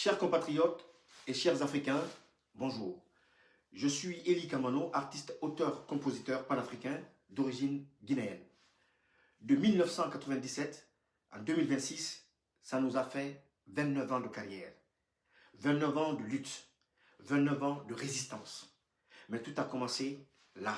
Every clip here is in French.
Chers compatriotes et chers Africains, bonjour. Je suis Eli Kamano, artiste, auteur, compositeur panafricain d'origine guinéenne. De 1997 à 2026, ça nous a fait 29 ans de carrière, 29 ans de lutte, 29 ans de résistance. Mais tout a commencé là.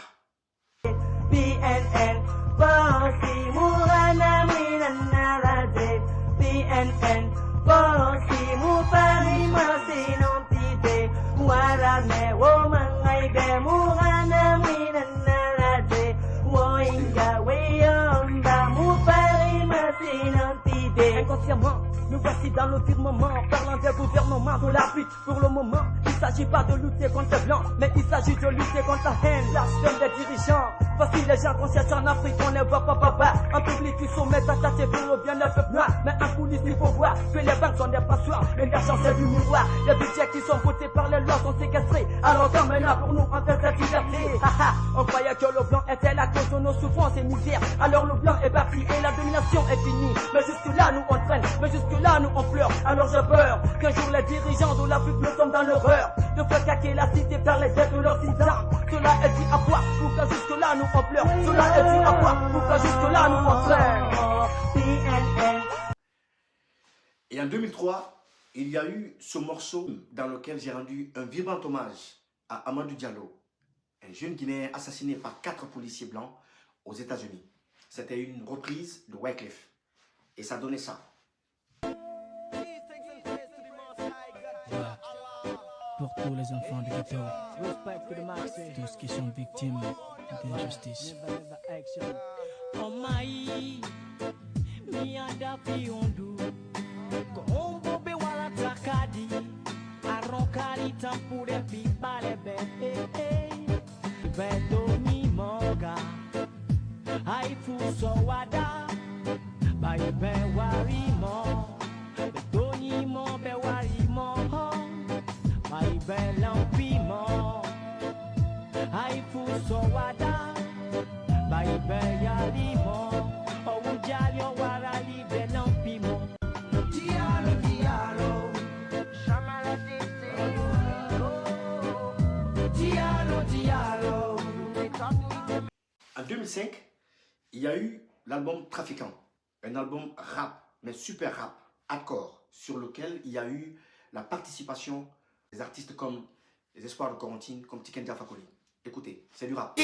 BNN Bossy Mourana Minanarade BNN Bossy Moufari Masinantide Warane Womangaide Mourana Minanarade Woinga Weyonda Moufari Masinantide. Inconsciemment, nous voici dans le firmament, parlant des gouvernements de l'Afrique. Pour le moment, il ne s'agit pas de lutter contre les blancs, mais il s'agit de lutter contre la haine, la sphère des dirigeants. Voici les gens qu'on cherche en Afrique, on ne voit pas papa. En public, ils sont mettent attachés pour le bien du peuple noir. Mais en coulisses, il faut voir que les banques sont des passoires, et l'argent c'est du miroir. Les budgets qui sont votés par les lois sont séquestrés. Alors quand maintenant pour nous, on fait cette liberté. On croyait que le blanc était la cause de nos souffrances et misères. Alors le blanc est parti et la domination est finie. Mais jusque là, nous on traîne, mais jusque là, nous on pleure. Alors j'ai peur qu'un jour les dirigeants de l'Afrique nous tombent dans l'horreur de faire caquer la cité par les têtes de leurs citants. Cela est dit à quoi? Pour que jusque là, nous on pleure. Cela est dit à quoi? Pour que jusque là, nous on traîne. Et en 2003, il y a eu ce morceau dans lequel j'ai rendu un vibrant hommage à Amadou Diallo, un jeune Guinéen assassiné par 4 policiers blancs aux États-Unis. C'était une reprise de Wyclef. Et ça donnait ça. Pour tous les enfants du ghetto, tous qui sont victimes d'injustice. Oh my, mi anda piondu, kombo be wala takadi, arokali tampure pipale be, bedo mi moga, haifu so wada, bai be warimo, bedo ni mo be warimo, bai be lampimo, haifu so wada. En 2005, il y a eu l'album Trafiquant, un album rap, mais super rap, hardcore, sur lequel il y a eu la participation des artistes comme les Espoirs de Corentine, comme Tiken Jah Fakoly. Écoutez, c'est du rap.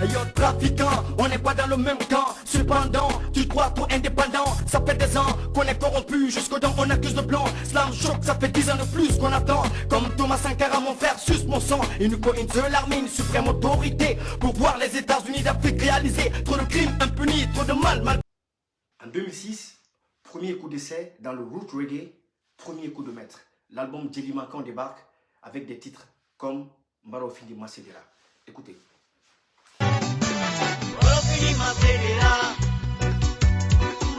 Yo trafiquant, on n'est pas dans le même camp. Cependant, tu crois trop indépendant. Ça fait des ans qu'on est corrompu. Jusqu'au dents on accuse le blanc. Slam choc, ça fait 10 ans de plus qu'on attend. Comme Thomas Sankara, mon frère, suce mon sang. Il nous faut une seule armée, une suprême autorité pour voir les États-Unis d'Afrique réaliser. Trop de crimes impunis, trop de mal. En 2006, premier coup d'essai dans le root reggae, premier coup de maître. L'album Jelly Makan débarque avec des titres comme Marofini Macedera. Écoutez. Borofini Macedera,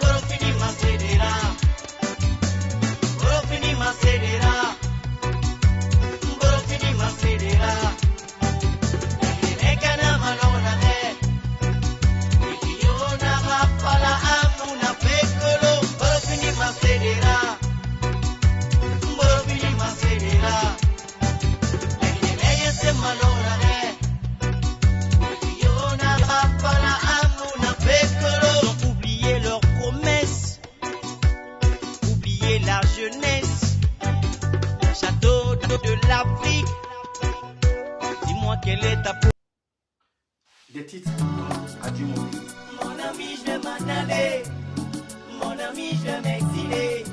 Borofini Macedera, Borofini Macedera, Borofini Macedera. Ekana malona ne, ikiona mapala amuna pekolo. Borofini Macedera, Borofini Macedera. Ekene malona ne. La jeunesse, château de l'Afrique. Dis-moi quelle est ta peau. Des titres comme Adieu mon pays. Mon ami, je vais m'en aller. Mon ami, je vais m'exiler.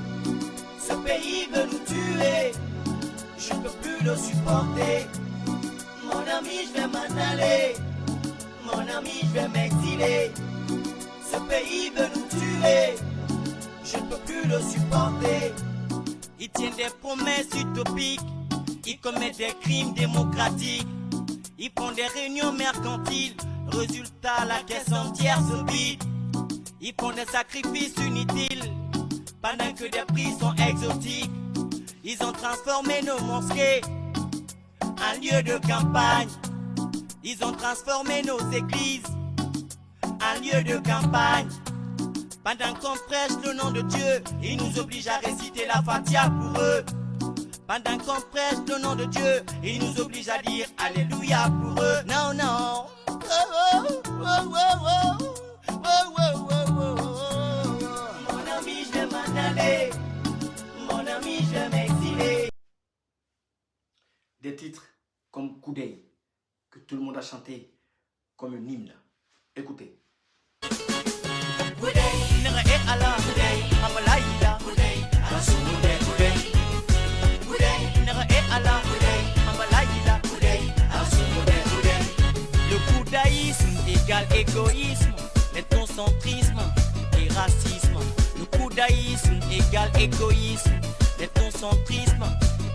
Ce pays veut nous tuer. Je ne peux plus le supporter. Mon ami, je vais m'en aller. Mon ami, je vais m'exiler. Ce pays veut nous tuer. Je ne peux plus le supporter. Ils tiennent des promesses utopiques. Ils commettent des crimes démocratiques. Ils font des réunions mercantiles. Résultat, la caisse entière se vide. Ils font des sacrifices inutiles pendant que des prix sont exotiques. Ils ont transformé nos mosquées en lieu de campagne. Ils ont transformé nos églises en lieu de campagne. Pendant qu'on prêche le nom de Dieu, ils nous obligent à réciter la Fatiha pour eux. Pendant qu'on prêche le nom de Dieu, ils nous obligent à dire Alléluia pour eux. Non, non. Oh, oh, oh, oh, oh. Oh, oh, oh, oh, oh. Mon ami, je vais m'en aller. Mon ami, je vais m'exiler. Des titres comme Koudey, que tout le monde a chanté comme un hymne. Écoutez. Le koudaïsme égale égoïsme, l'ethnocentrisme et racisme. Le koudaïsme égale égoïsme, l'ethnocentrisme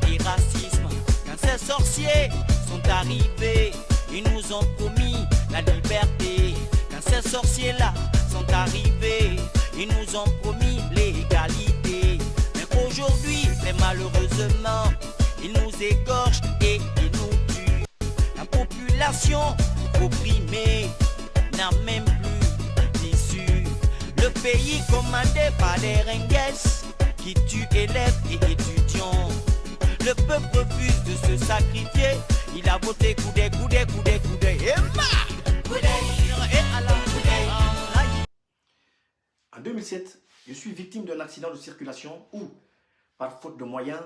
et racisme. Quand ces sorciers sont arrivés, ils nous ont promis la liberté. Quand ces sorciers-là sont arrivés, ils nous ont promis l'égalité. Mais aujourd'hui, mais malheureusement, ils nous égorgent et ils nous tuent. La population opprimée n'a même plus d'issue. Le pays commandé par les Rengues qui tuent élèves et étudiants. Le peuple refuse de se sacrifier. Il a voté Koudey, Koudey, Koudey, Koudey. Et En 2007, je suis victime d'un accident de circulation où, par faute de moyens,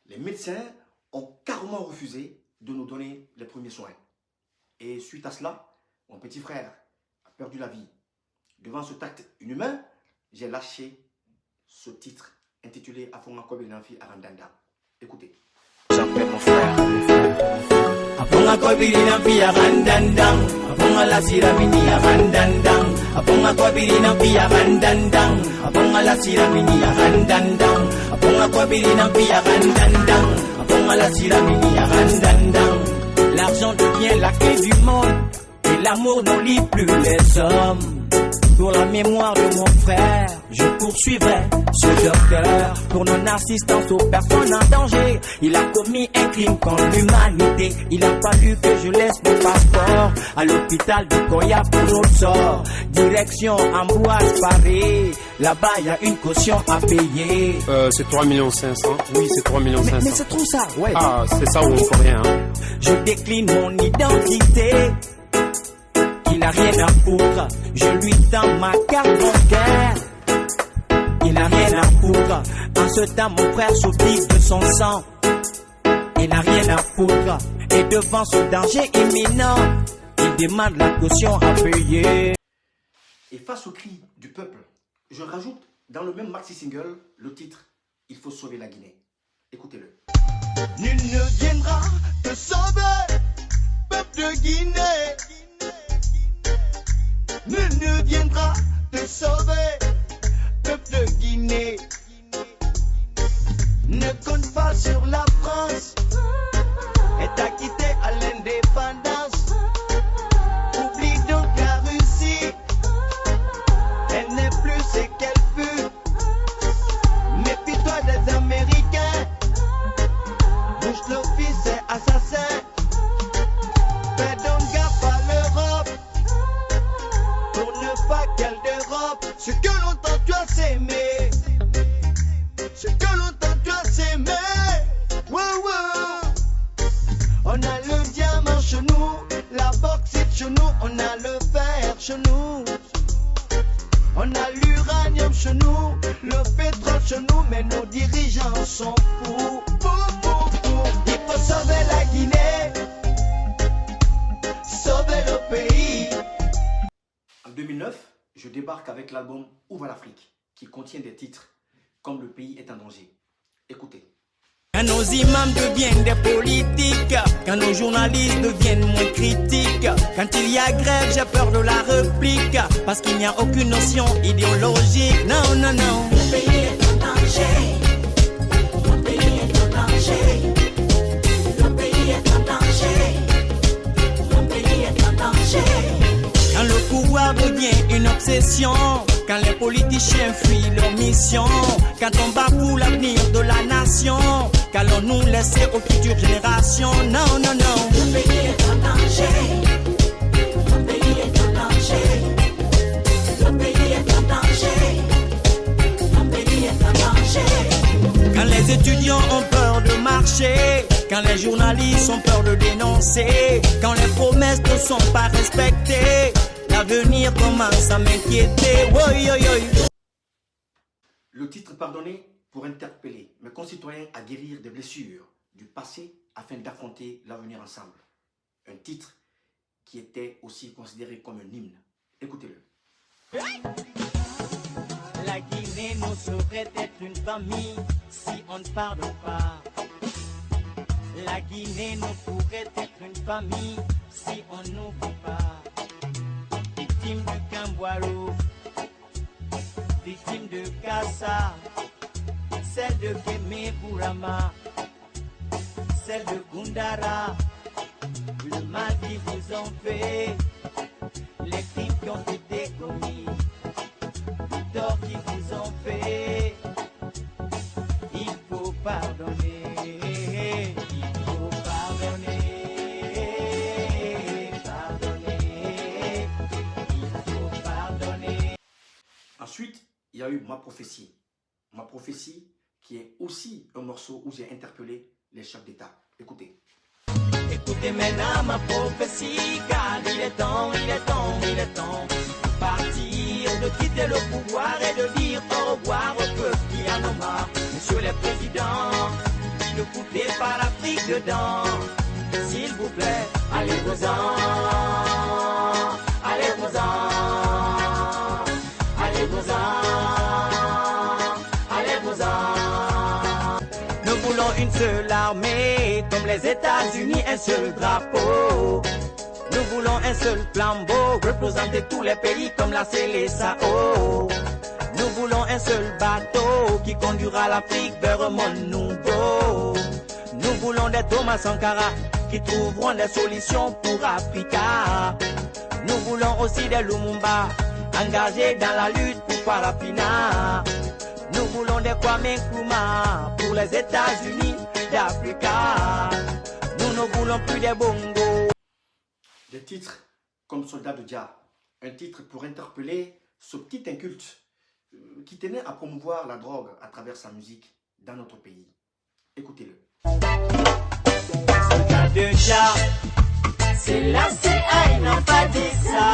les médecins ont carrément refusé de nous donner les premiers soins. Et suite à cela, mon petit frère a perdu la vie. Devant ce acte inhumain, j'ai lâché ce titre intitulé Afonga Kobilinamfi Arandanda. Écoutez. J'appelle mon frère. Afonga Kobilinamfi Arandanda. Afonga la siramini Arandanda. Afonga Kobilinamfi Arandanda. Afonga la siramini Arandanda. Afonga Kobilinamfi Arandanda. Afonga la siramini Arandanda. L'argent devient la clé du monde et l'amour n'oublie plus les hommes. Pour la mémoire de mon frère, je poursuivrai ce docteur. Pour non-assistance aux personnes en danger, il a commis un crime contre l'humanité. Il a fallu que je laisse mon passeport à l'hôpital de Koya pour notre sort. Direction Ambroise Paré, là-bas il y a une caution à payer. C'est 3 500 000. Oui, c'est 3 500 000. Mais c'est trop ça, ouais. Ah, c'est ça où on peut rien. Hein. Je décline mon identité. Il n'a rien à foutre, je lui tends ma carte bancaire. Il n'a rien à foutre, en ce temps mon frère s'occupe de son sang. Il n'a rien à foutre, et devant ce danger imminent, il demande la caution à payer. Et face au cri du peuple, je rajoute dans le même maxi-single le titre « Il faut sauver la Guinée ». Écoutez-le. Nul ne viendra te sauver, peuple de Guinée. Nul ne viendra te sauver, peuple de Guinée. Ne compte pas sur la France et t'a quitté à l'indépendance. Oublie donc la Russie, elle n'est plus ce qu'elle fut. Méfie-toi des Américains, Bush le fils est assassin. Fais donc gaffe à l'Europe, pour ne pas qu'elle dérobe ce que longtemps tu as s'aimer. Ce que longtemps tu as s'aimer. Wow, wow. On a le diamant chez nous, la bauxite chez nous, on a le fer chez nous. On a l'uranium chez nous, le pétrole chez nous, mais nos dirigeants sont fous. Il faut sauver la Guinée, sauver le pays. En 2009, je débarque avec l'album Où va l'Afrique, qui contient des titres comme Le pays est en danger. Écoutez. Quand nos imams deviennent des politiques, quand nos journalistes deviennent moins critiques, quand il y a grève, j'ai peur de la réplique, parce qu'il n'y a aucune notion idéologique. Non, non, non. Le pays est en danger. Le pays est en danger. Le l'ordre devient une obsession. Quand les politiciens fuient leur mission. Quand on bat pour l'avenir de la nation. Qu'allons-nous laisser aux futures générations? Non, non, non. Le pays est en danger. Le pays est en danger. Le pays est en danger. Le pays est en danger. Quand les étudiants ont peur de marcher. Quand les journalistes ont peur de dénoncer. Quand les promesses ne sont pas respectées. L'avenir commence à m'inquiéter. Oui, oui, oui. Le titre pardonné pour interpeller mes concitoyens à guérir des blessures du passé afin d'affronter l'avenir ensemble. Un titre qui était aussi considéré comme un hymne. Écoutez-le. La Guinée nous saurait être une famille si on ne pardonne pas. La Guinée nous pourrait être une famille si on n'oublie pas. Victime de Kamboalo, victime de Kassa, celle de Kémé Bourama, celle de Gundara, le mal qu'ils vous ont fait, les crimes qui ont été commis, le tort qu'ils vous ont fait, il faut pardonner. Ensuite, il y a eu Ma prophétie. Ma prophétie qui est aussi un morceau où j'ai interpellé les chefs d'État. Écoutez. Écoutez maintenant ma prophétie, car il est temps, il est temps, il est temps de partir, de quitter le pouvoir et de dire au revoir au peuple qui en a marre. Monsieur le Président, ne foutez pas l'Afrique dedans. S'il vous plaît, allez-vous-en, allez-vous-en. Nous voulons une seule armée, comme les États-Unis, un seul drapeau. Nous voulons un seul flambeau, représenter tous les pays comme la CELESAO. Nous voulons un seul bateau qui conduira l'Afrique vers un monde nouveau. Nous voulons des Thomas Sankara qui trouveront des solutions pour Africa. Nous voulons aussi des Lumumba engagés dans la lutte pour Farafina. Nous voulons des Kwame Nkrumah pour les États-Unis d'Africa. Nous ne voulons plus des Bongo. Des titres comme Soldat de Dia, un titre pour interpeller ce petit inculte qui tenait à promouvoir la drogue à travers sa musique dans notre pays. Écoutez-le. Soldat de Dia, c'est la CIA, ils n'ont pas dit ça.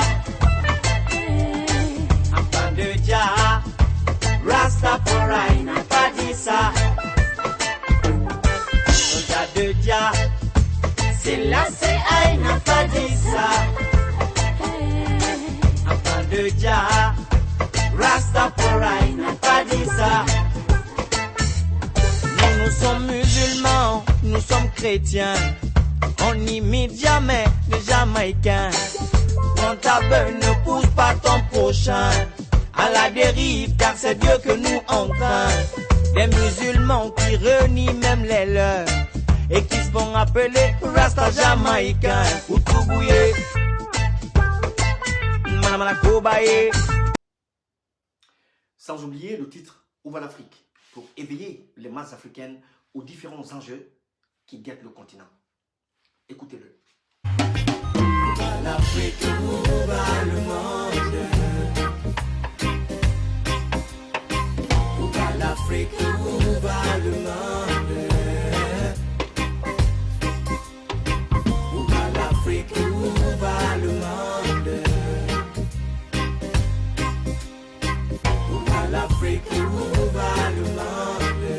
Enfant de Dia, Rastafari n'a pas dit ça. Soldat de Dia, c'est la CIA, n'a pas dit ça. Enfant de Dia, Rastafari n'a pas dit ça. Nous sommes musulmans, nous sommes chrétiens. On n'imite jamais les Jamaïcains. Quand ta beuh ne pousse pas ton prochain à la dérive, car c'est Dieu que nous on craint. Des musulmans qui renient même les leurs et qui se font appeler Rasta Jamaïcain. Outoubouye, Manamanakobaye. Sans oublier le titre Où va l'Afrique pour éveiller les masses africaines aux différents enjeux qui guettent le continent. Écoutez-le. Où va l'Afrique, où va le monde? Où va l'Afrique, où va le monde? Où va l'Afrique, où va le monde? Où va l'Afrique, où va le monde?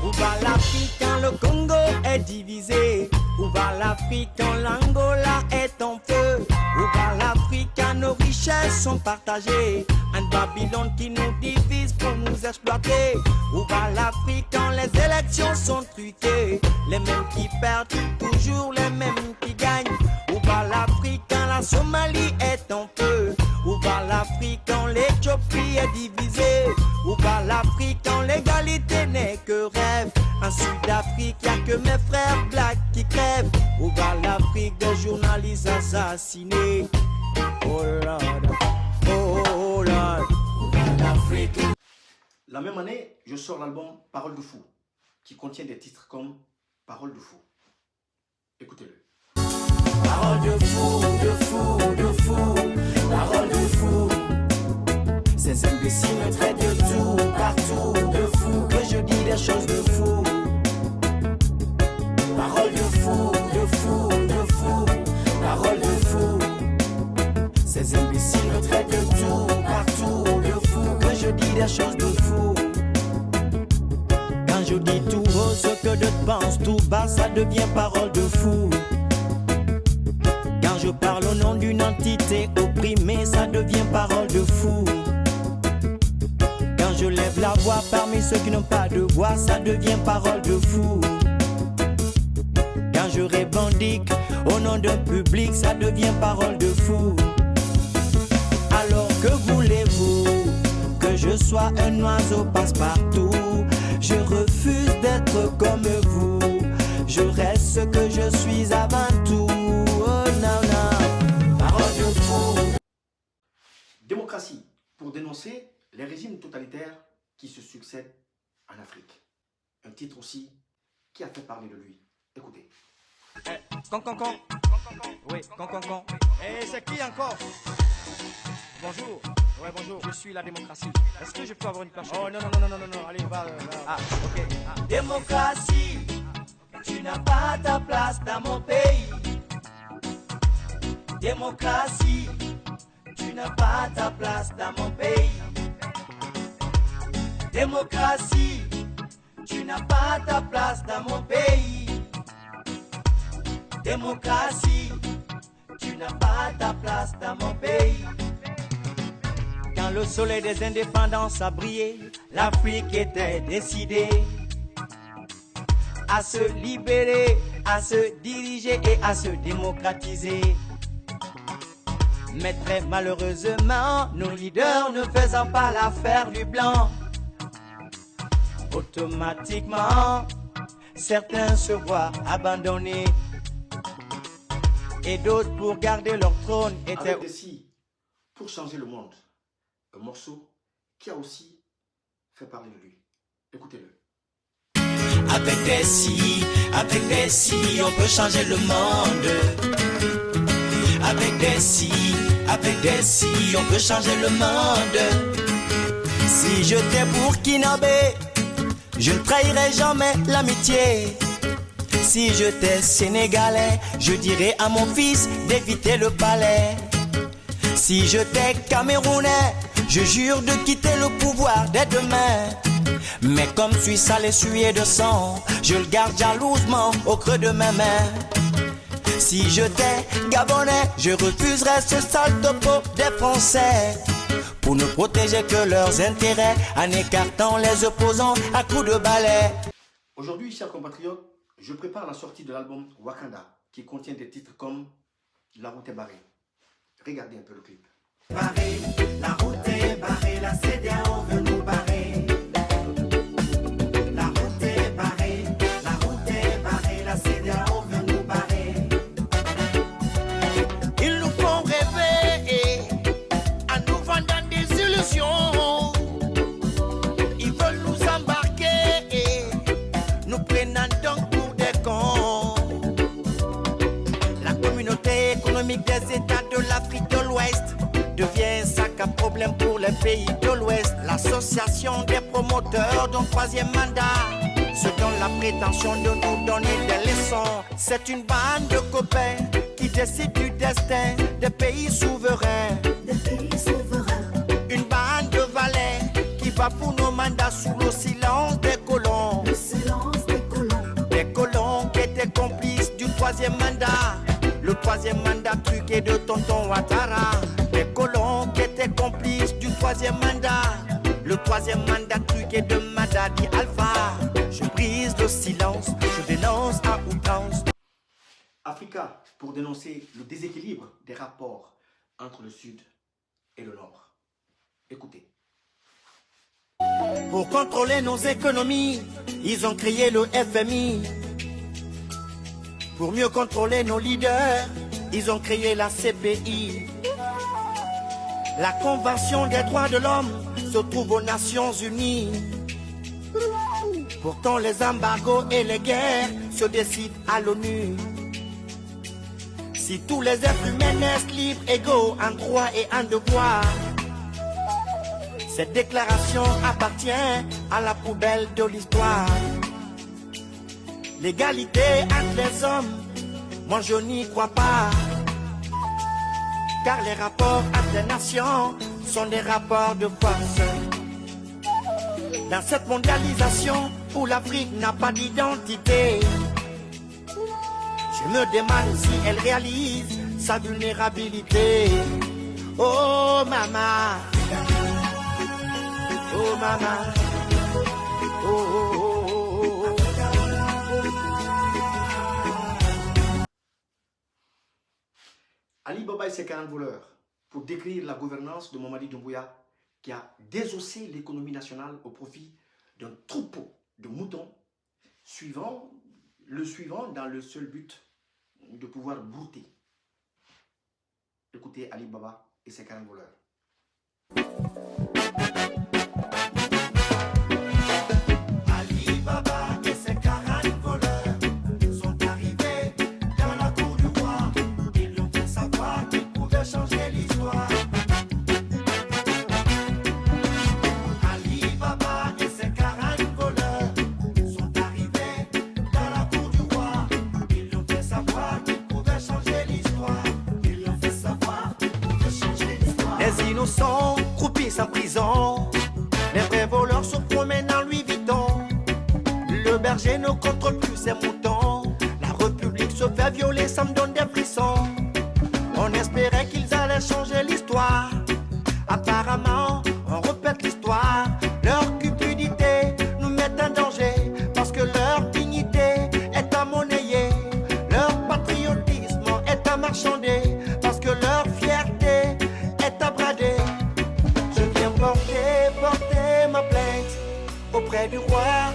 Où va l'Afrique quand le Congo est divisé? Où va l'Afrique quand l'Angola est en feu? Où va l'Afrique quand nos richesses sont partagées? Un Babylone qui nous divise pour nous exploiter. Où va l'Afrique quand les élections sont truquées? Les mêmes qui perdent, toujours les mêmes qui gagnent. Où va l'Afrique quand la Somalie est en feu? Où va l'Afrique quand l'Éthiopie est divisée? Où va l'Afrique quand l'égalité n'est que rêve? En Sud-Afrique, y a que mes frères blacks qui crèvent. Au bas l'Afrique, des journalistes assassinés. Oh Lord, oh Lord, au bas l'Afrique. La même année, je sors l'album Parole de fou, qui contient des titres comme Parole de fou. Écoutez-le. Parole de fou, de fou, de fou, parole de fou. Ces imbéciles me traitent de tout, partout, de fou, que je dis des choses de fou. Parole de fou, de fou, de fou, parole de fou. Ces imbéciles me traitent de tout, partout, de fou, que je dis des choses de fou. Quand je dis tout haut ce que d'autres pensent tout bas, ça devient parole de fou. Quand je parle au nom d'une entité opprimée, ça devient parole de fou. Quand je lève la voix parmi ceux qui n'ont pas de voix, ça devient parole de fou. Quand je revendique au nom d'un public, ça devient parole de fou. Alors que voulez-vous? Que je sois un oiseau passe-partout. Je refuse d'être comme vous. Je reste ce que je suis avant tout. Oh non, non, parole de fou. Démocratie, pour dénoncer les régimes totalitaires qui se succèdent en Afrique. Un titre aussi qui a fait parler de lui. Écoutez. Con. Oui, con. Et c'est qui encore? Bonjour. Ouais, bonjour. Je suis la démocratie. Est-ce que je peux avoir une place? Oh non. Allez, va. Ah, ok. Démocratie, tu n'as pas ta place dans mon pays. Démocratie, tu n'as pas ta place dans mon pays. Démocratie, tu n'as pas ta place dans mon pays. Démocratie, tu n'as pas ta place dans mon pays. Quand le soleil des indépendances a brillé, l'Afrique était décidée à se libérer, à se diriger et à se démocratiser. Mais très malheureusement, nos leaders ne faisant pas l'affaire du blanc, automatiquement, certains se voient abandonnés et d'autres, pour garder leur trône, étaient... Avec des si, pour changer le monde, un morceau qui a aussi fait parler de lui. Écoutez-le. Avec des si, on peut changer le monde. Avec des si, on peut changer le monde. Si j'étais burkinabé, je ne trahirais jamais l'amitié. Si j'étais sénégalais, je dirais à mon fils d'éviter le palais. Si j'étais camerounais, je jure de quitter le pouvoir dès demain. Mais comme je suis salé sué de sang, je le garde jalousement au creux de mes mains. Si j'étais gabonais, je refuserais ce sale topo des Français, pour ne protéger que leurs intérêts, en écartant les opposants à coups de balai. Aujourd'hui, chers compatriotes, je prépare la sortie de l'album Wakanda, qui contient des titres comme La route est barrée. Regardez un peu le clip. Barré, la route est barrée, la CEDEAO veut nous barrer. La route est barrée, la CEDEAO veut nous barrer. Ils nous font rêver en nous vendant des illusions. Ils veulent nous embarquer, nous prenant donc pour des cons. La communauté économique des États de l'Afrique de l'Ouest devient un sac à problème pour les pays de l'Ouest. L'association des promoteurs d'un troisième mandat se donne la prétention de nous donner des leçons. C'est une bande de copains qui décide du destin des pays souverains. Une bande de valets qui va pour nos mandats sous le silence des colons. Des colons qui étaient complices du troisième mandat. Le troisième mandat truqué de Tonton Ouattara. Des colons qui étaient complices du troisième mandat. Le troisième mandat truqué de Madadi Alpha. Je brise le silence, je dénonce à outrance. Africa, pour dénoncer le déséquilibre des rapports entre le Sud et le Nord. Écoutez. Pour contrôler nos économies, ils ont créé le FMI. Pour mieux contrôler nos leaders, ils ont créé la CPI. La Convention des droits de l'homme se trouve aux Nations Unies. Pourtant les embargos et les guerres se décident à l'ONU. Si tous les êtres humains naissent libres, égaux en droit et en devoir, cette déclaration appartient à la poubelle de l'histoire. L'égalité entre les hommes, moi je n'y crois pas. Car les rapports entre les nations sont des rapports de force. Dans cette mondialisation où l'Afrique n'a pas d'identité, je me demande si elle réalise sa vulnérabilité. Oh maman, oh maman, oh oh oh oh oh. Ali Baba et ses 40 voleurs, pour décrire la gouvernance de Mamadi Doumbouya, qui a désossé l'économie nationale au profit d'un troupeau de moutons, le suivant dans le seul but de pouvoir brouter. Écoutez Ali Baba et ses 40 voleurs. Ali Baba et ses 40 voleurs sont arrivés dans la cour du roi. Ils lui ont fait savoir qu'ils pouvaient changer l'histoire. Ali Baba et ses 40 voleurs sont arrivés dans la cour du roi. Ils lui ont fait savoir qu'ils pouvaient changer l'histoire. Ils lui ont fait savoir qu'ils pouvaient changer l'histoire. Les innocents croupissent en prison. Les vrais voleurs se promènent en Louis Vuitton. Le berger ne contrôle plus ses moutons. La République se fait violer, ça me donne des frissons. On espérait qu'ils allaient changer l'histoire. Apparemment, on répète l'histoire. Leur cupidité nous met en danger, parce que leur dignité est à monnayer. Leur patriotisme est à marchander, parce que leur fierté est à brader. Je viens porter ma plainte auprès du roi.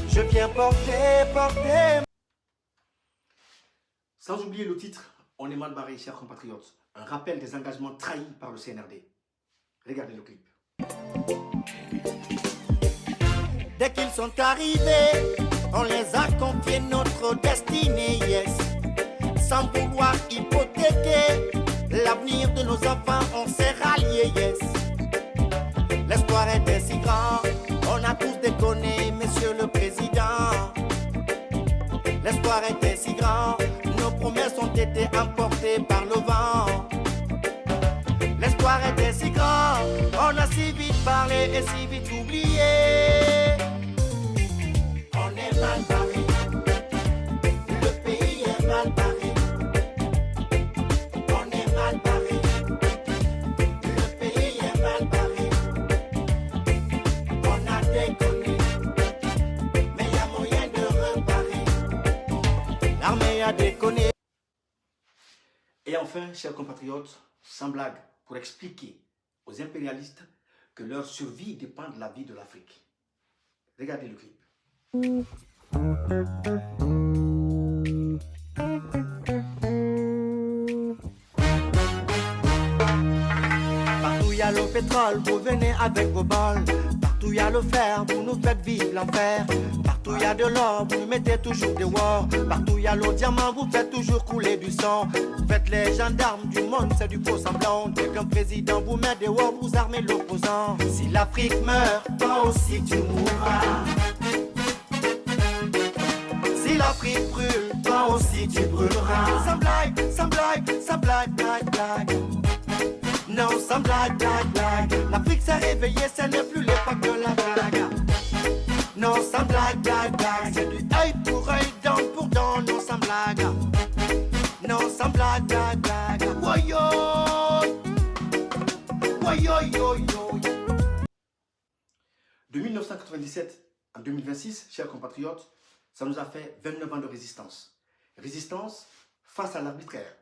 Je viens porter. Sans oublier le titre, on est mal barré, chers compatriotes. Un rappel des engagements trahis par le CNRD. Regardez le clip. Dès qu'ils sont arrivés, on les a confiés notre destinée, yes. Sans vouloir hypothéquer l'avenir de nos enfants, on s'est ralliés, yes. L'espoir était si grand, on a tous déconné, monsieur le président. L'espoir était si grand, nos promesses ont été emportées par le vent. L'espoir était si grand, on a si vite parlé et si vite oublié. On est mal barré, le pays est mal barré. On est mal barré, le pays est mal barré. On a déconné, mais y a moyen de réparer. L'armée a déconné. Et enfin, chers compatriotes, sans blague, pour expliquer aux impérialistes que leur survie dépend de la vie de l'Afrique. Regardez le clip. Partout y a le pétrole, vous venez avec vos bols. Partout y a le fer, vous nous faites vivre l'enfer. Partout y a de l'or, vous nous mettez toujours des wars. Partout y a le diamant, vous faites toujours couler du sang. Vous faites les gendarmes du monde, c'est du faux semblant. Dès qu'un président vous met des wars, vous armez l'opposant. Si l'Afrique meurt, toi aussi tu mourras. Si l'Afrique brûle, toi aussi tu brûleras. Sans blague, sans blague, sans blague, blague, blague. Non, sans blague, blague, blague. L'Afrique s'est réveillée, ce n'est plus l'époque de la blague. Non, sans blague, blague, blague. C'est du œil pour œil, dent pour dent, non, sans blague. Non, sans blague, blague, blague. Woyo, woyo, yo, yo. De 1997 à 2026, chers compatriotes, ça nous a fait 29 ans de résistance. Résistance face à l'arbitraire,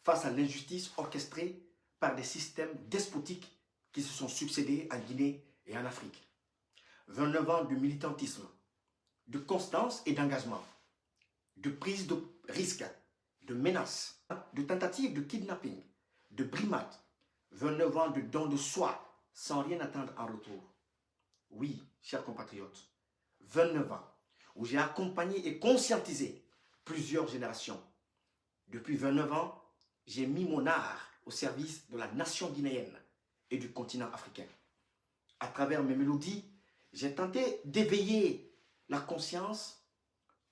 face à l'injustice orchestrée par des systèmes despotiques qui se sont succédés en Guinée et en Afrique. 29 ans de militantisme, de constance et d'engagement, de prise de risque, de menaces, de tentatives de kidnapping, de brimades. 29 ans de don de soi sans rien attendre en retour. Oui, chers compatriotes, 29 ans où j'ai accompagné et conscientisé plusieurs générations. Depuis 29 ans, j'ai mis mon art au service de la nation guinéenne et du continent africain. À travers mes mélodies, j'ai tenté d'éveiller la conscience,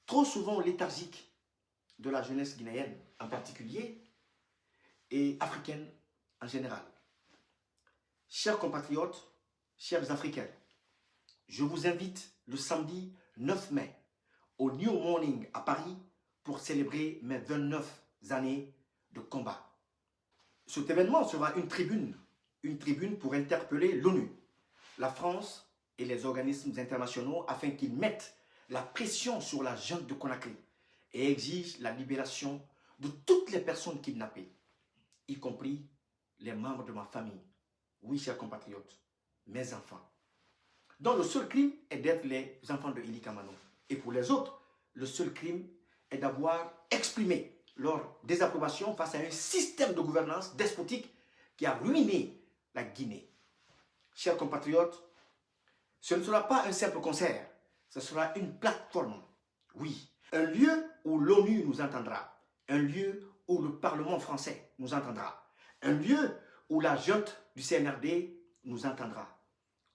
trop souvent léthargique, de la jeunesse guinéenne en particulier et africaine en général. Chers compatriotes, chers Africains, je vous invite le samedi 9 mai au New Morning à Paris pour célébrer mes 29 années de combat. Cet événement sera une tribune pour interpeller l'ONU, la France et les organismes internationaux afin qu'ils mettent la pression sur la junte de Conakry et exigent la libération de toutes les personnes kidnappées, y compris les membres de ma famille. Oui, chers compatriotes, mes enfants, dont le seul crime est d'être les enfants de Eli Kamano. Et pour les autres, le seul crime est d'avoir exprimé leur désapprobation face à un système de gouvernance despotique qui a ruiné la Guinée. Chers compatriotes, ce ne sera pas un simple concert, ce sera une plateforme, oui, un lieu où l'ONU nous entendra, un lieu où le Parlement français nous entendra, un lieu où la junte du CNRD nous entendra.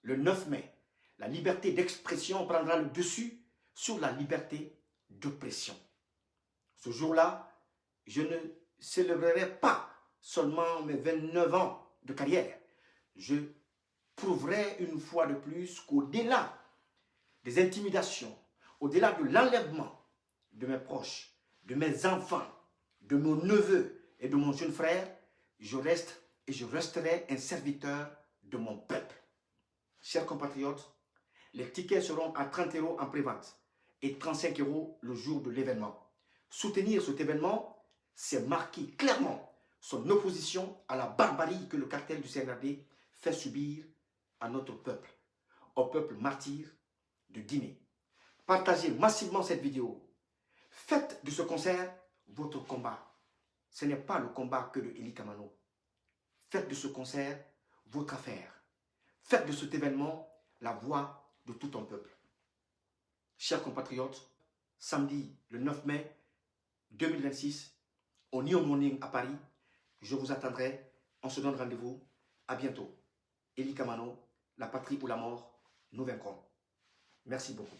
Le 9 mai, la liberté d'expression prendra le dessus sur la liberté d'oppression. Ce jour-là, je ne célébrerai pas seulement mes 29 ans de carrière. Je prouverai une fois de plus qu'au-delà des intimidations, au-delà de l'enlèvement de mes proches, de mes enfants, de mon neveu et de mon jeune frère, je reste et je resterai un serviteur de mon peuple. Chers compatriotes, les tickets seront à 30 € en prévente et 35 € le jour de l'événement. Soutenir cet événement, c'est marquer clairement son opposition à la barbarie que le cartel du CNRD fait subir à notre peuple, au peuple martyr de Guinée. Partagez massivement cette vidéo. Faites de ce concert votre combat. Ce n'est pas le combat que de Eli Kamano. Faites de ce concert votre affaire. Faites de cet événement la voix de tout un peuple. Chers compatriotes, samedi le 9 mai 2026, au New Morning à Paris, je vous attendrai. On se donne rendez-vous. À bientôt. Eli Kamano, la patrie ou la mort, nous vaincrons. Merci beaucoup.